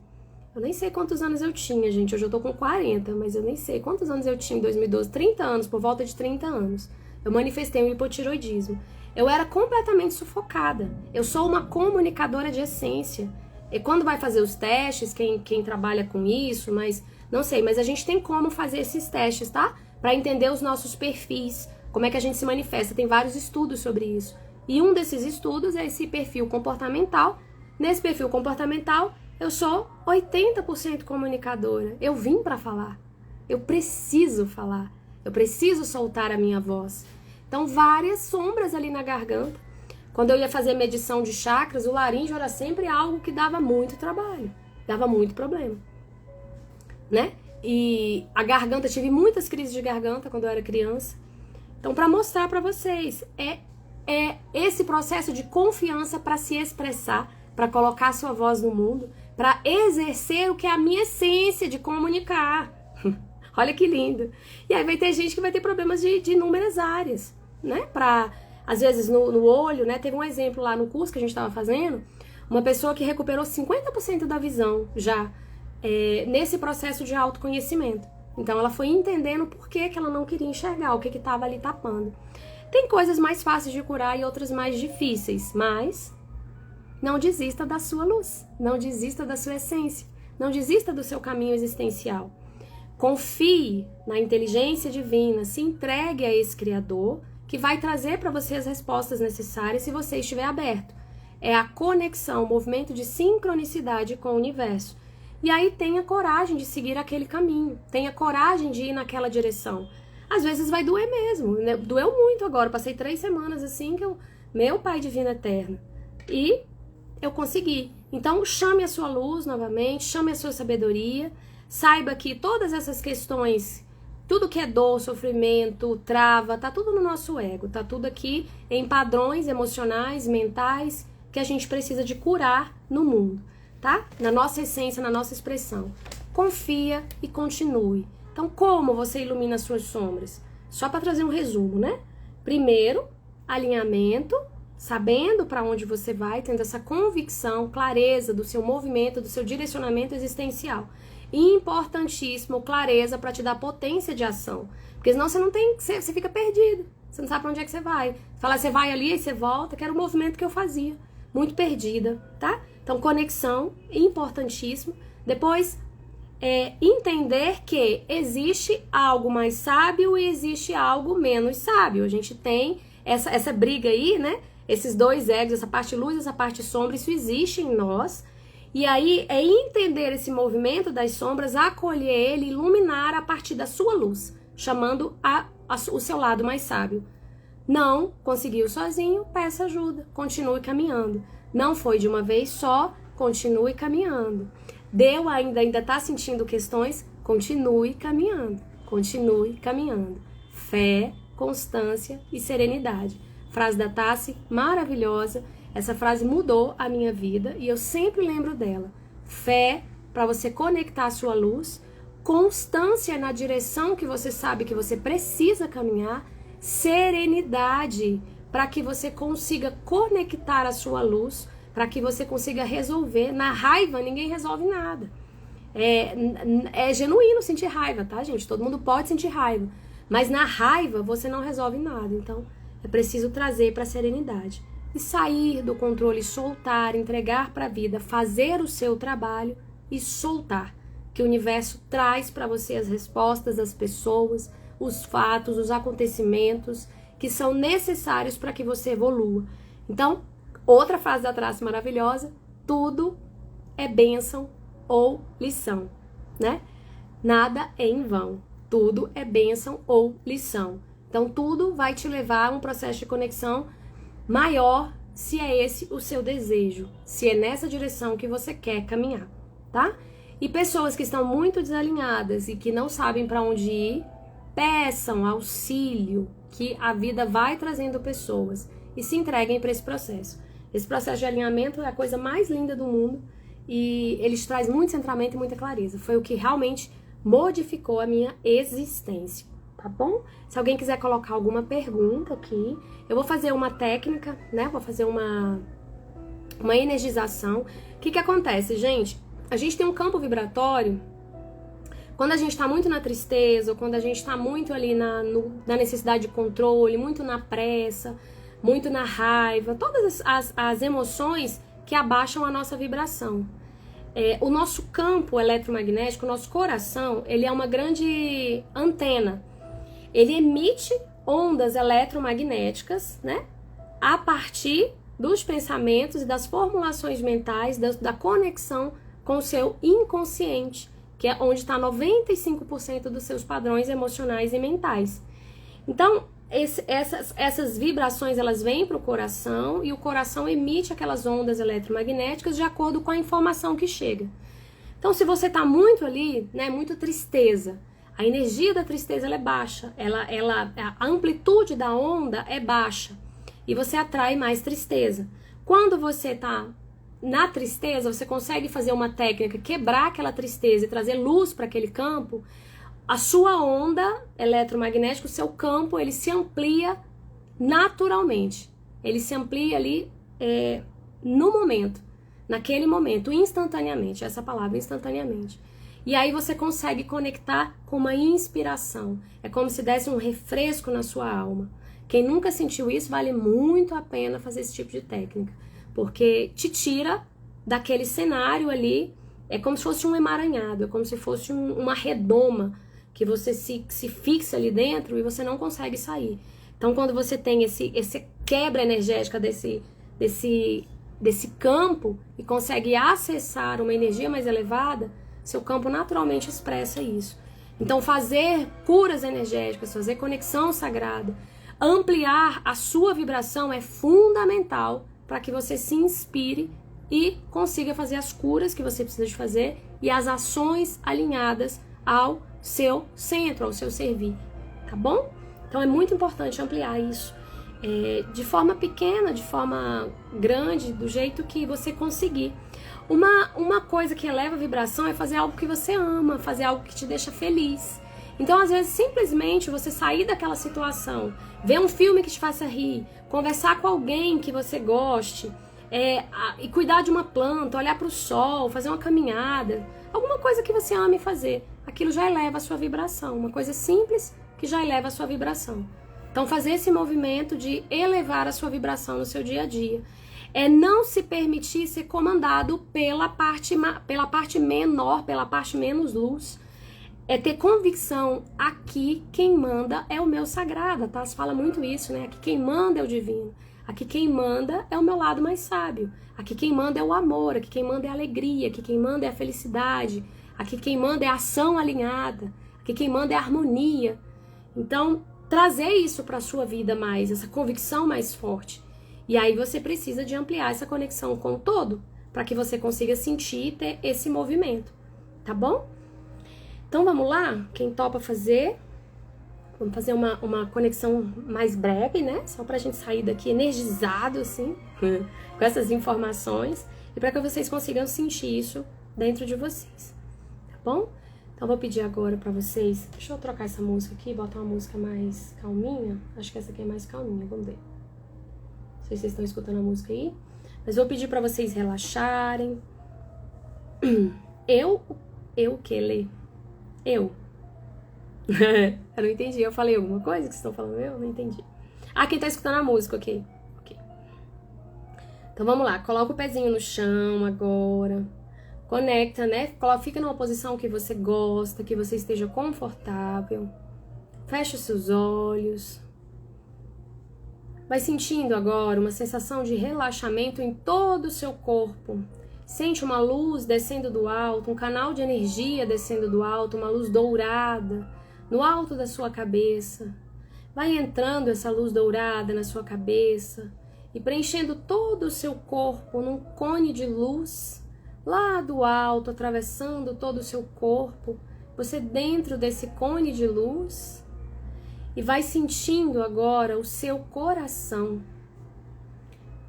Eu nem sei quantos anos eu tinha, gente. Hoje eu tô com 40, mas eu nem sei quantos anos eu tinha em 2012. 30 anos, por volta de 30 anos. Eu manifestei o hipotiroidismo. Eu era completamente sufocada. Eu sou uma comunicadora de essência. E quando vai fazer os testes, quem trabalha com isso, mas não sei, mas a gente tem como fazer esses testes, tá? Pra entender os nossos perfis. Como é que a gente se manifesta? Tem vários estudos sobre isso. E um desses estudos é esse perfil comportamental. Nesse perfil comportamental, eu sou 80% comunicadora. Eu vim para falar. Eu preciso falar. Eu preciso soltar a minha voz. Então, várias sombras ali na garganta. Quando eu ia fazer medição de chakras, o laríngeo era sempre algo que dava muito trabalho. Dava muito problema. Né? E a garganta, tive muitas crises de garganta quando eu era criança. Então, para mostrar para vocês, é esse processo de confiança para se expressar, para colocar a sua voz no mundo, para exercer o que é a minha essência de comunicar. Olha que lindo. E aí vai ter gente que vai ter problemas de inúmeras áreas, né? às vezes no olho, né? Teve um exemplo lá no curso que a gente estava fazendo, uma pessoa que recuperou 50% da visão já nesse processo de autoconhecimento. Então ela foi entendendo por que ela não queria enxergar, o que estava ali tapando. Tem coisas mais fáceis de curar e outras mais difíceis, mas não desista da sua luz, não desista da sua essência, não desista do seu caminho existencial. Confie na inteligência divina, se entregue a esse Criador que vai trazer para você as respostas necessárias se você estiver aberto. É a conexão, o movimento de sincronicidade com o universo. E aí tenha coragem de seguir aquele caminho, tenha coragem de ir naquela direção. Às vezes vai doer mesmo, né? Doeu muito agora, passei 3 semanas assim que meu Pai Divino Eterno. E eu consegui. Então chame a sua luz novamente, chame a sua sabedoria, saiba que todas essas questões, tudo que é dor, sofrimento, trava, tá tudo no nosso ego, tá tudo aqui em padrões emocionais, mentais, que a gente precisa de curar no mundo, tá? Na nossa essência, na nossa expressão. Confia e continue. Então, como você ilumina as suas sombras? Só para trazer um resumo, né? Primeiro, alinhamento, sabendo para onde você vai, tendo essa convicção, clareza do seu movimento, do seu direcionamento existencial. Importantíssimo, clareza para te dar potência de ação. Porque senão você não tem, você fica perdido. Você não sabe para onde é que você vai. Fala, você vai ali e você volta, que era o movimento que eu fazia. Muito perdida, tá? Então, conexão, importantíssimo. Depois, entender que existe algo mais sábio e existe algo menos sábio. A gente tem essa briga aí, né? Esses dois egos, essa parte luz, essa parte sombra, isso existe em nós. E aí é entender esse movimento das sombras, acolher ele, iluminar a partir da sua luz, chamando o seu lado mais sábio. Não conseguiu sozinho, peça ajuda, continue caminhando. Não foi de uma vez só, continue caminhando. Deu ainda está sentindo questões, continue caminhando, continue caminhando. Fé, constância e serenidade. Frase da Tassi, maravilhosa. Essa frase mudou a minha vida e eu sempre lembro dela. Fé para você conectar a sua luz, constância na direção que você sabe que você precisa caminhar, serenidade para que você consiga conectar a sua luz, para que você consiga resolver. Na raiva ninguém resolve nada. É genuíno sentir raiva, tá, gente? Todo mundo pode sentir raiva, mas na raiva você não resolve nada. Então é preciso trazer para a serenidade. E sair do controle, soltar, entregar para a vida, fazer o seu trabalho e soltar. Que o universo traz para você as respostas das pessoas, os fatos, os acontecimentos que são necessários para que você evolua. Então, outra frase da Tassi maravilhosa, tudo é bênção ou lição, né? Nada é em vão, tudo é bênção ou lição. Então, tudo vai te levar a um processo de conexão maior, se é esse o seu desejo, se é nessa direção que você quer caminhar, tá? E pessoas que estão muito desalinhadas e que não sabem para onde ir, peçam auxílio, que a vida vai trazendo pessoas e se entreguem para esse processo. Esse processo de alinhamento é a coisa mais linda do mundo e eles traz muito centramento e muita clareza. Foi o que realmente modificou a minha existência. Tá bom? Se alguém quiser colocar alguma pergunta aqui, eu vou fazer uma técnica, né? Vou fazer uma energização. O que acontece, gente? A gente tem um campo vibratório. Quando a gente tá muito na tristeza, ou quando a gente tá muito ali na necessidade de controle, muito na pressa, muito na raiva, todas as emoções que abaixam a nossa vibração. O nosso campo eletromagnético, o nosso coração, ele é uma grande antena. Ele emite ondas eletromagnéticas, né? A partir dos pensamentos e das formulações mentais, da conexão com o seu inconsciente, que é onde está 95% dos seus padrões emocionais e mentais. Então, essas vibrações, elas vêm para o coração e o coração emite aquelas ondas eletromagnéticas de acordo com a informação que chega. Então, se você está muito ali, né, muito tristeza, a energia da tristeza ela é baixa, a amplitude da onda é baixa e você atrai mais tristeza. Quando você está na tristeza, você consegue fazer uma técnica, quebrar aquela tristeza e trazer luz para aquele campo, a sua onda eletromagnética, o seu campo, ele se amplia naturalmente. Ele se amplia ali no momento, naquele momento, instantaneamente. Essa palavra, instantaneamente. E aí você consegue conectar com uma inspiração. É como se desse um refresco na sua alma. Quem nunca sentiu isso, vale muito a pena fazer esse tipo de técnica. Porque te tira daquele cenário ali. É como se fosse um emaranhado, é como se fosse uma redoma que você se fixa ali dentro e você não consegue sair. Então, quando você tem esse quebra energética desse campo e consegue acessar uma energia mais elevada, seu campo naturalmente expressa isso. Então, fazer curas energéticas, fazer conexão sagrada, ampliar a sua vibração é fundamental para que você se inspire e consiga fazer as curas que você precisa de fazer e as ações alinhadas ao seu centro, ao seu servir, tá bom? Então é muito importante ampliar isso de forma pequena, de forma grande, do jeito que você conseguir. Uma coisa que eleva a vibração é fazer algo que você ama, fazer algo que te deixa feliz. Então, às vezes, simplesmente você sair daquela situação, ver um filme que te faça rir, conversar com alguém que você goste, e cuidar de uma planta, olhar para o sol, fazer uma caminhada, alguma coisa que você ame fazer, aquilo já eleva a sua vibração, uma coisa simples que já eleva a sua vibração. Então, fazer esse movimento de elevar a sua vibração no seu dia a dia é não se permitir ser comandado pela parte menor, pela parte menos luz. É ter convicção, aqui quem manda é o meu sagrado. A Taz fala muito isso, né? Aqui quem manda é o divino. Aqui quem manda é o meu lado mais sábio. Aqui quem manda é o amor, aqui quem manda é a alegria, aqui quem manda é a felicidade, aqui quem manda é a ação alinhada, aqui quem manda é a harmonia. Então, trazer isso para a sua vida mais, essa convicção mais forte. E aí você precisa de ampliar essa conexão com o todo, para que você consiga sentir e ter esse movimento, tá bom? Então vamos lá? Quem topa fazer? Vamos fazer uma conexão mais breve, né? Só pra gente sair daqui energizado, assim, com essas informações. E para que vocês consigam sentir isso dentro de vocês, tá bom? Então vou pedir agora pra vocês... Deixa eu trocar essa música aqui, botar uma música mais calminha. Acho que essa aqui é mais calminha, vamos ver. Não sei se vocês estão escutando a música aí. Mas vou pedir pra vocês relaxarem. Eu o que, Lê? Eu não entendi. Eu falei alguma coisa que vocês estão falando? Eu não entendi. Ah, quem tá escutando a música, ok. Então vamos lá. Coloca o pezinho no chão agora. Conecta, né? Fica numa posição que você gosta, que você esteja confortável. Fecha os seus olhos. Vai sentindo agora uma sensação de relaxamento em todo o seu corpo. Sente uma luz descendo do alto, um canal de energia descendo do alto, uma luz dourada no alto da sua cabeça. Vai entrando essa luz dourada na sua cabeça e preenchendo todo o seu corpo num cone de luz lá do alto, atravessando todo o seu corpo. Você dentro desse cone de luz e vai sentindo agora o seu coração.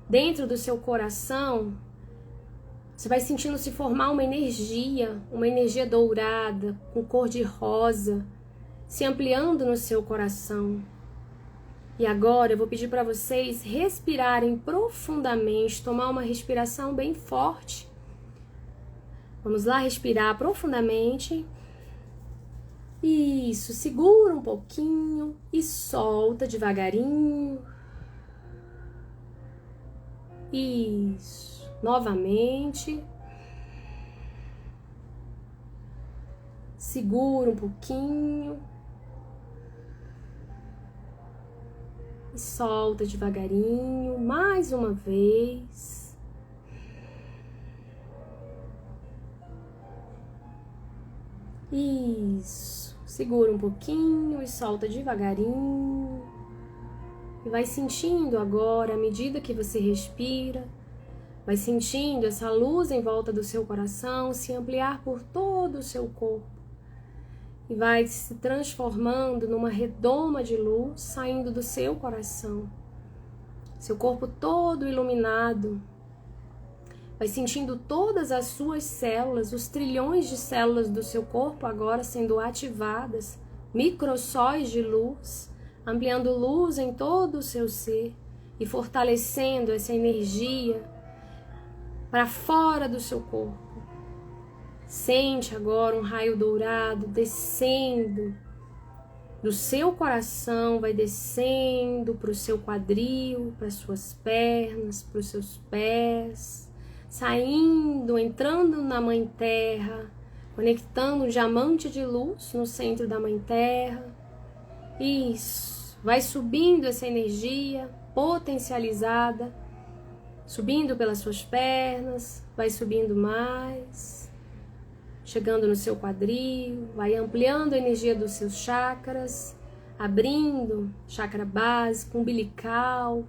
Dentro do seu coração, você vai sentindo se formar uma energia dourada, com cor de rosa, se ampliando no seu coração. E agora eu vou pedir para vocês respirarem profundamente, tomar uma respiração bem forte. Vamos lá, respirar profundamente. Isso, segura um pouquinho e solta devagarinho. Isso. Novamente, segura um pouquinho e solta devagarinho, mais uma vez. Isso, segura um pouquinho e solta devagarinho. E vai sentindo agora, à medida que você respira, vai sentindo essa luz em volta do seu coração se ampliar por todo o seu corpo. E vai se transformando numa redoma de luz saindo do seu coração. Seu corpo todo iluminado. Vai sentindo todas as suas células, os trilhões de células do seu corpo agora sendo ativadas. Microsóis de luz ampliando luz em todo o seu ser e fortalecendo essa energia para fora do seu corpo. Sente agora um raio dourado descendo do seu coração, vai descendo para o seu quadril, para as suas pernas, para os seus pés, saindo, entrando na Mãe Terra, conectando um diamante de luz no centro da Mãe Terra. Isso, vai subindo essa energia potencializada, subindo pelas suas pernas, vai subindo mais, chegando no seu quadril, vai ampliando a energia dos seus chakras, abrindo chakra básico, umbilical,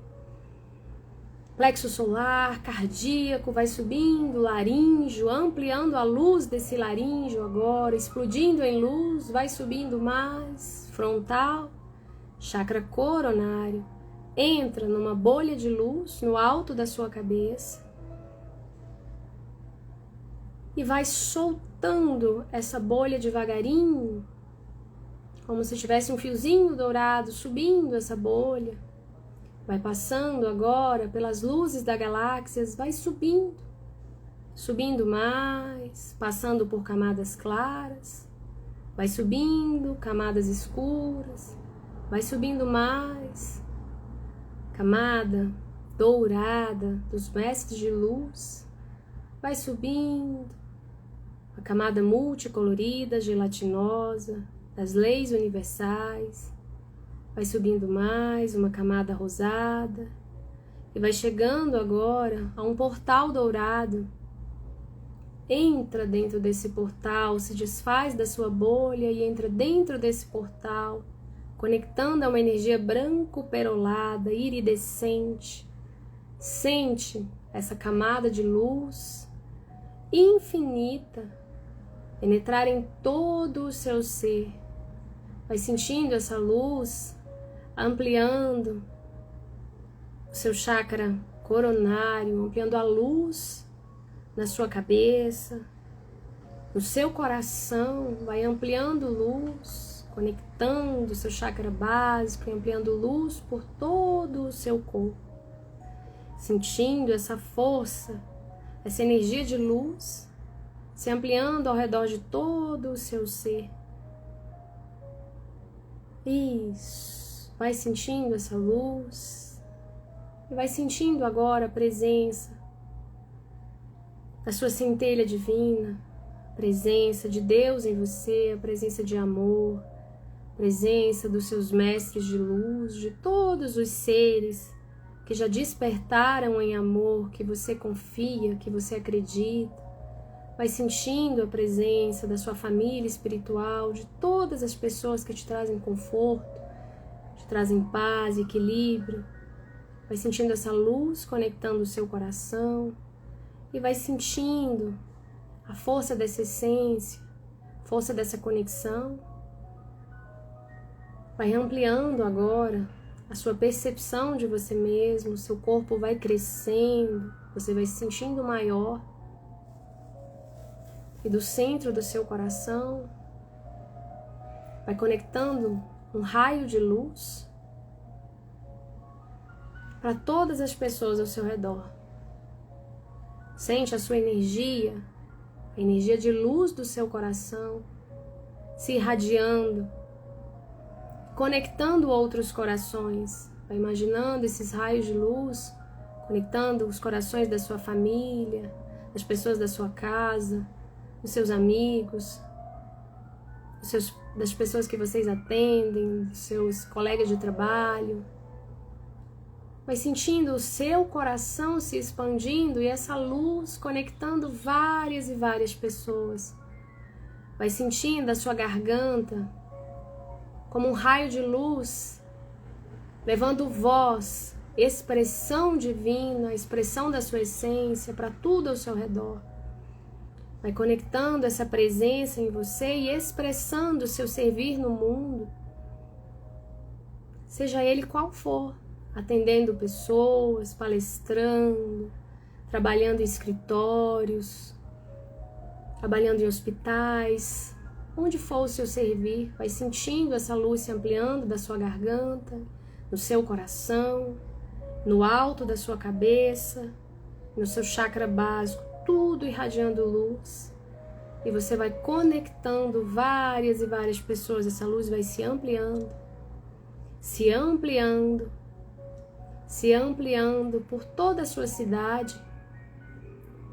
plexo solar, cardíaco, vai subindo, laríngeo, ampliando a luz desse laríngeo agora, explodindo em luz, vai subindo mais, frontal, chakra coronário, entra numa bolha de luz no alto da sua cabeça e vai soltando essa bolha devagarinho, como se tivesse um fiozinho dourado subindo essa bolha. Vai passando agora pelas luzes da galáxia, vai subindo, subindo mais, passando por camadas claras, vai subindo, camadas escuras, vai subindo mais, camada dourada dos mestres de luz, vai subindo, a camada multicolorida, gelatinosa, das leis universais, vai subindo mais, uma camada rosada, e vai chegando agora a um portal dourado. Entra dentro desse portal, se desfaz da sua bolha e entra dentro desse portal, conectando a uma energia branco-perolada, iridescente. Sente essa camada de luz infinita penetrar em todo o seu ser. Vai sentindo essa luz ampliando o seu chakra coronário, ampliando a luz na sua cabeça, no seu coração, vai ampliando luz, conectando o seu chakra básico e ampliando luz por todo o seu corpo. Sentindo essa força, essa energia de luz se ampliando ao redor de todo o seu ser. Isso, vai sentindo essa luz e vai sentindo agora a presença da sua centelha divina, a presença de Deus em você, a presença de amor, a presença dos seus mestres de luz, de todos os seres que já despertaram em amor, que você confia, que você acredita. Vai sentindo a presença da sua família espiritual, de todas as pessoas que te trazem conforto, te trazem paz, equilíbrio. Vai sentindo essa luz conectando o seu coração e vai sentindo a força dessa essência, a força dessa conexão. Vai ampliando agora a sua percepção de você mesmo, o seu corpo vai crescendo, você vai se sentindo maior. E do centro do seu coração, vai conectando um raio de luz para todas as pessoas ao seu redor. Sente a sua energia, a energia de luz do seu coração, se irradiando, conectando outros corações. Vai imaginando esses raios de luz, conectando os corações da sua família, das pessoas da sua casa, dos seus amigos, das pessoas que vocês atendem, dos seus colegas de trabalho. Vai sentindo o seu coração se expandindo e essa luz conectando várias e várias pessoas. Vai sentindo a sua garganta como um raio de luz, levando voz, expressão divina, expressão da sua essência para tudo ao seu redor. Vai conectando essa presença em você e expressando o seu servir no mundo, seja ele qual for, atendendo pessoas, palestrando, trabalhando em escritórios, trabalhando em hospitais, Onde for o seu servir, vai sentindo essa luz se ampliando da sua garganta, no seu coração, no alto da sua cabeça, no seu chakra básico, tudo irradiando luz. E você vai conectando várias e várias pessoas, essa luz vai se ampliando, se ampliando, se ampliando por toda a sua cidade,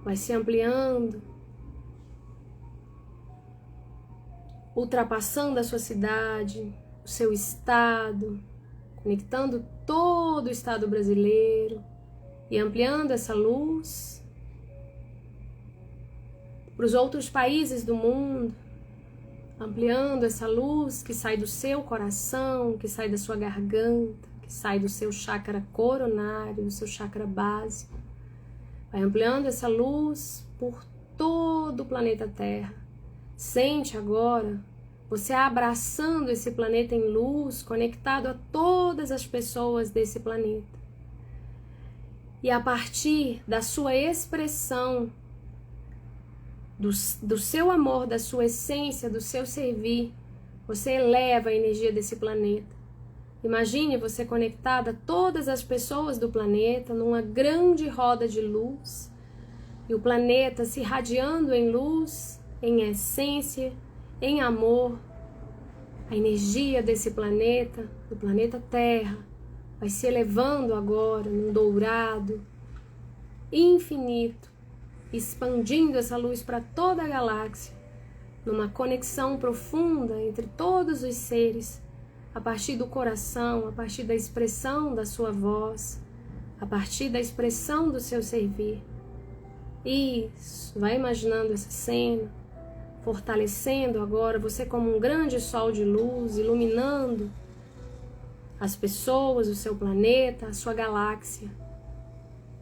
vai se ampliando, ultrapassando a sua cidade, o seu estado, conectando todo o estado brasileiro e ampliando essa luz para os outros países do mundo, ampliando essa luz que sai do seu coração, que sai da sua garganta, que sai do seu chakra coronário, do seu chakra básico. Vai ampliando essa luz por todo o planeta Terra. Sente agora você abraçando esse planeta em luz, conectado a todas as pessoas desse planeta. E a partir da sua expressão, do seu amor, da sua essência, do seu servir, você eleva a energia desse planeta. Imagine você conectada a todas as pessoas do planeta numa grande roda de luz, e o planeta se irradiando em luz, em essência, em amor. A energia desse planeta, do planeta Terra, vai se elevando agora num dourado infinito, expandindo essa luz para toda a galáxia, numa conexão profunda entre todos os seres, a partir do coração, a partir da expressão da sua voz, a partir da expressão do seu servir. Isso, vai imaginando essa cena, fortalecendo agora você como um grande sol de luz, iluminando as pessoas, o seu planeta, a sua galáxia.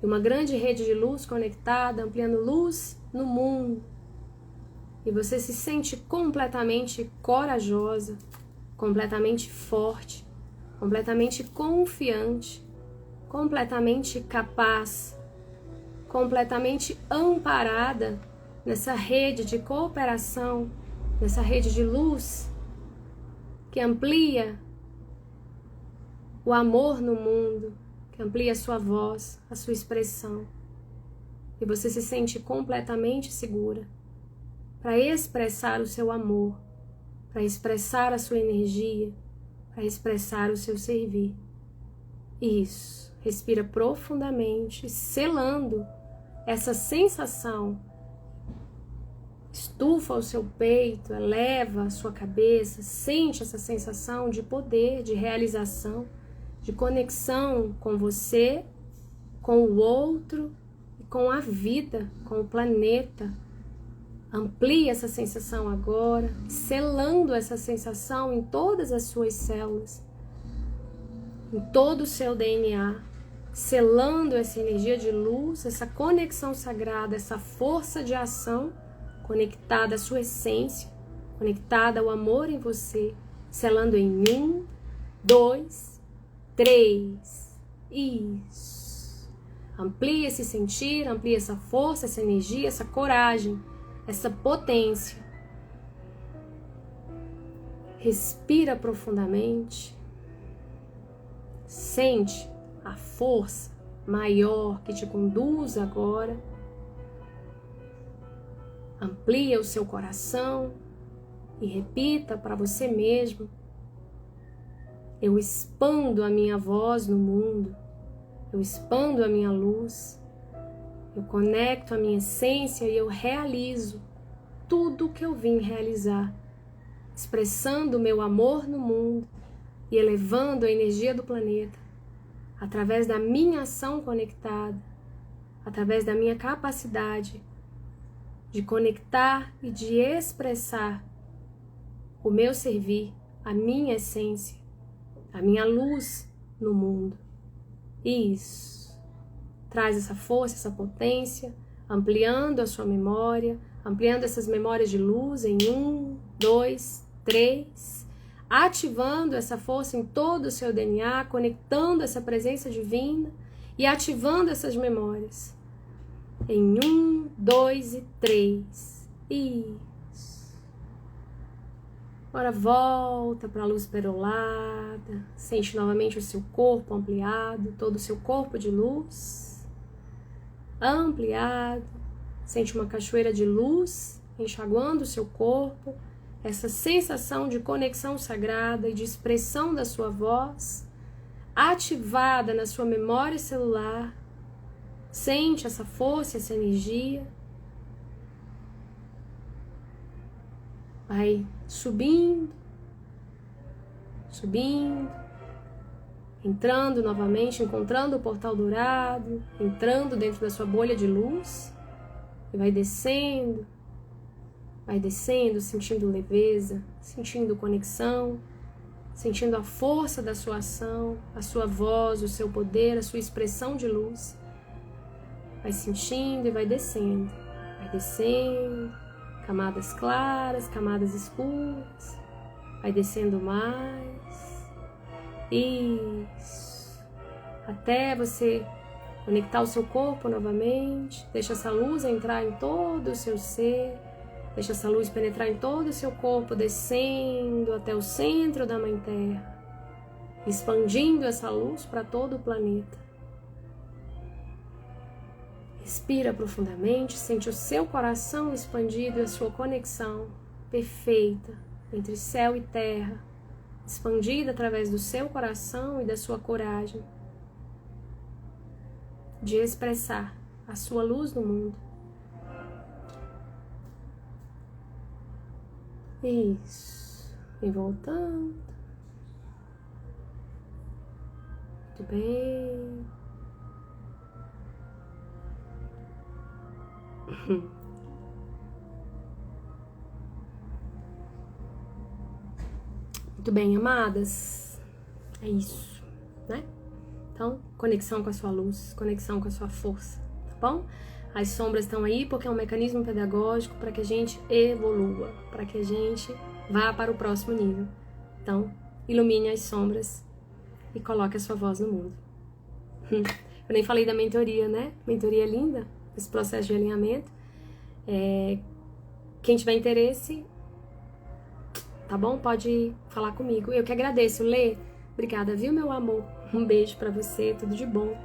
E uma grande rede de luz conectada, ampliando luz no mundo. E você se sente completamente corajosa, completamente forte, completamente confiante, completamente capaz, completamente amparada nessa rede de cooperação, nessa rede de luz que amplia o amor no mundo, que amplia a sua voz, a sua expressão. E você se sente completamente segura para expressar o seu amor, para expressar a sua energia, para expressar o seu servir. Isso. Respira profundamente, selando essa sensação. Estufa o seu peito, eleva a sua cabeça, sente essa sensação de poder, de realização, de conexão com você, com o outro, com a vida, com o planeta. Amplie essa sensação agora, selando essa sensação em todas as suas células, em todo o seu DNA, selando essa energia de luz, essa conexão sagrada, essa força de ação, conectada à sua essência, conectada ao amor em você, selando em 1, 2, 3. Isso. Amplie esse sentir, amplie essa força, essa energia, essa coragem, essa potência. Respira profundamente. Sente a força maior que te conduz agora. Amplia o seu coração e repita para você mesmo: eu expando a minha voz no mundo, eu expando a minha luz, eu conecto a minha essência e eu realizo tudo o que eu vim realizar, expressando o meu amor no mundo e elevando a energia do planeta, através da minha ação conectada, através da minha capacidade de conectar e de expressar o meu servir, a minha essência, a minha luz no mundo. Isso. Traz essa força, essa potência, ampliando a sua memória, ampliando essas memórias de luz em 1, 2, 3, ativando essa força em todo o seu DNA, conectando essa presença divina e ativando essas memórias. Em 1, 2 e 3. Isso. Agora volta para a luz perolada, sente novamente o seu corpo ampliado, todo o seu corpo de luz ampliado, sente uma cachoeira de luz enxaguando o seu corpo, essa sensação de conexão sagrada e de expressão da sua voz, ativada na sua memória celular, sente essa força, essa energia, vai subindo, entrando novamente, encontrando o portal dourado, entrando dentro da sua bolha de luz, e vai descendo, sentindo leveza, sentindo conexão, sentindo a força da sua ação, a sua voz, o seu poder, a sua expressão de luz. Vai sentindo e vai descendo, camadas claras, camadas escuras, vai descendo mais, isso, até você conectar o seu corpo novamente, deixa essa luz entrar em todo o seu ser, deixa essa luz penetrar em todo o seu corpo, descendo até o centro da Mãe Terra, expandindo essa luz para todo o planeta. Respira profundamente, sente o seu coração expandido e a sua conexão perfeita entre céu e terra, expandida através do seu coração e da sua coragem de expressar a sua luz no mundo. Isso. E voltando. Muito bem. Muito bem, amadas. É isso, né? Então, conexão com a sua luz, conexão com a sua força, tá bom? As sombras estão aí porque é um mecanismo pedagógico para que a gente evolua, para que a gente vá para o próximo nível. Então, ilumine as sombras e coloque a sua voz no mundo. Eu nem falei da mentoria, né? Mentoria linda, esse processo de alinhamento. Quem tiver interesse, tá bom? Pode falar comigo. Eu que agradeço, Lê. Obrigada, viu, meu amor? Um beijo pra você, tudo de bom.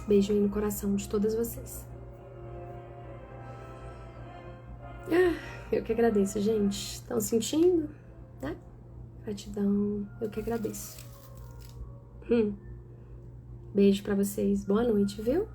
Beijo aí no coração de todas vocês. Eu que agradeço, gente. Estão sentindo, né? Gratidão. Eu que agradeço. Beijo pra vocês. Boa noite, viu?